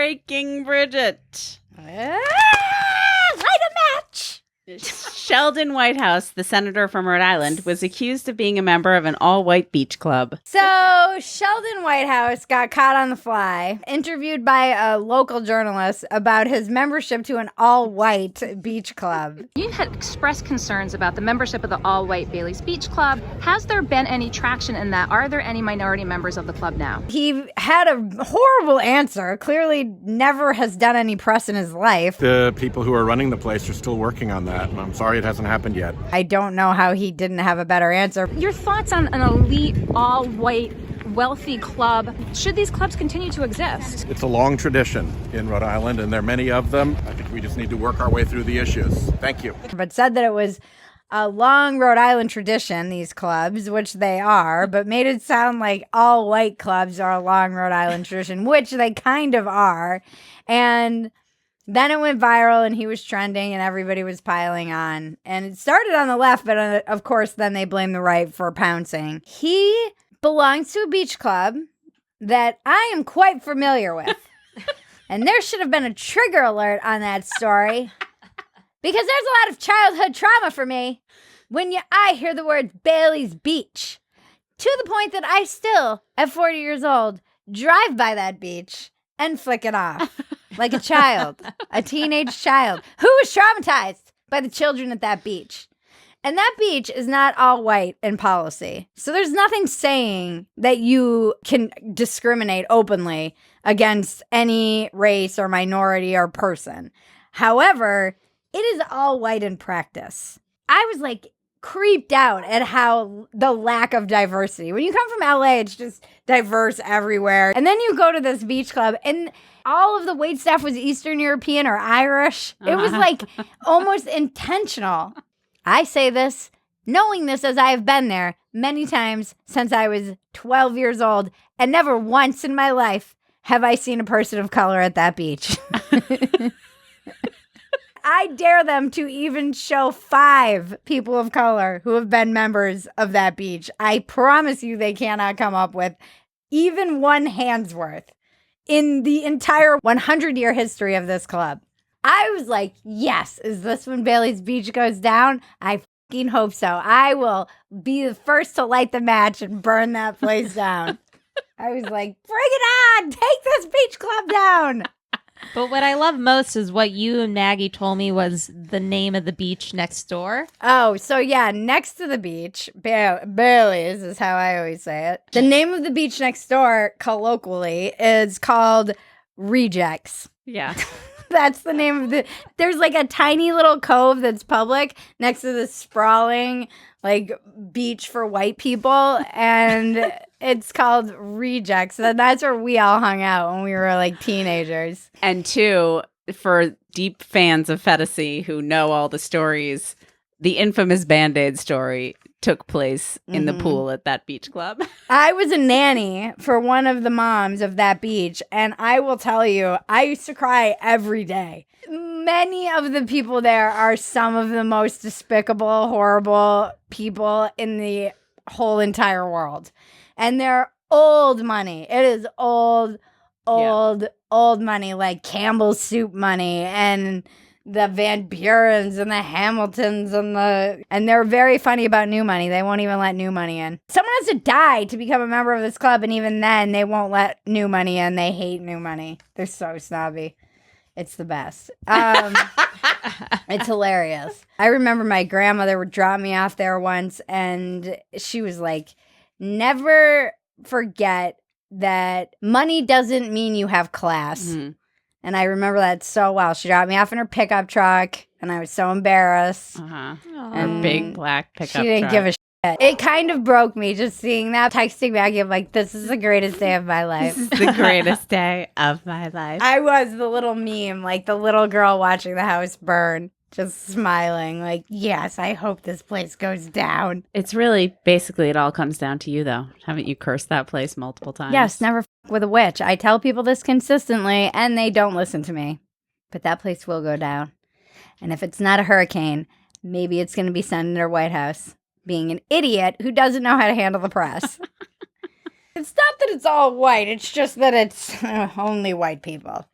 Breaking Bridget. Light a match. Sheldon Whitehouse, the senator from Rhode Island, was accused of being a member of an all-white beach club. So Sheldon Whitehouse got caught on the fly, interviewed by a local journalist about his membership to an all-white beach club. You had expressed concerns about the membership of the all-white Bailey's Beach Club. Has there been any traction in that? Are there any minority members of the club now? He had a horrible answer, clearly never has done any press in his life. The people who are running the place are still working on that, and I'm sorry it hasn't happened yet. I don't know how he didn't have a better answer. Your thoughts on an elite, all-white, wealthy club? Should these clubs continue to exist? It's a long tradition in Rhode Island, and there are many of them. I think we just need to work our way through the issues. Thank you. But said that it was a long Rhode Island tradition, these clubs, which they are, but made it sound like all white clubs are a long Rhode Island tradition, which they kind of are. And then it went viral and he was trending and everybody was piling on. And it started on the left, but of course, then they blame the right for pouncing. He belongs to a beach club that I am quite familiar with. And there should have been a trigger alert on that story because there's a lot of childhood trauma for me when I hear the word Bailey's Beach, to the point that I still, at 40 years old, drive by that beach and flick it off. Like a child, a teenage child who was traumatized by the children at that beach. And that beach is not all white in policy. So there's nothing saying that you can discriminate openly against any race or minority or person. However, it is all white in practice. I was like creeped out at how the lack of diversity. When you come from LA, it's just diverse everywhere. And then you go to this beach club and all of the wait staff was Eastern European or Irish. It was like almost intentional. I say this knowing this as I have been there many times since I was 12 years old, and never once in my life have I seen a person of color at that beach. I dare them to even show 5 people of color who have been members of that beach. I promise you they cannot come up with even one hand's worth in the entire 100-year history of this club. I was like, yes, is this when Bailey's Beach goes down? I fucking hope so. I will be the first to light the match and burn that place down. I was like, bring it on! Take this beach club down! But what I love most is what you and Maggie told me was the name of the beach next door. Oh, so yeah, next to the beach, Bailey's is how I always say it. The name of the beach next door, colloquially, is called Rejects. Yeah. That's the name of there's like a tiny little cove that's public next to this sprawling like beach for white people, and it's called Rejects. And that's where we all hung out when we were like teenagers. And 2, for deep fans of PHETASY who know all the stories, the infamous Band-Aid story took place in the pool at that beach club. I was a nanny for one of the moms of that beach, and I will tell you, I used to cry every day. Many of the people there are some of the most despicable, horrible people in the whole entire world. And they're old money. It is old money, like Campbell's soup money and the Van Burens and the Hamiltons and they're very funny about new money. They won't even let new money in. Someone has to die to become a member of this club, and even then they won't let new money in. They hate new money. They're so snobby. It's the best. It's hilarious. I remember my grandmother would drop me off there once, and she was like, never forget that money doesn't mean you have class. Mm-hmm. And I remember that so well. She dropped me off in her pickup truck, and I was so embarrassed. Her big black pickup truck. She didn't give a shit. It kind of broke me just seeing that. Texting Maggie, I'm like, this is the greatest day of my life. This is the greatest day of my life. I was the little meme, like the little girl watching the house burn, just smiling, like, yes, I hope this place goes down. It's really, basically, it all comes down to you, though. Haven't you cursed that place multiple times? Yes, never with a witch. I tell people this consistently, and they don't listen to me. But that place will go down. And if it's not a hurricane, maybe it's going to be Senator Whitehouse being an idiot who doesn't know how to handle the press. It's not that it's all white. It's just that it's only white people.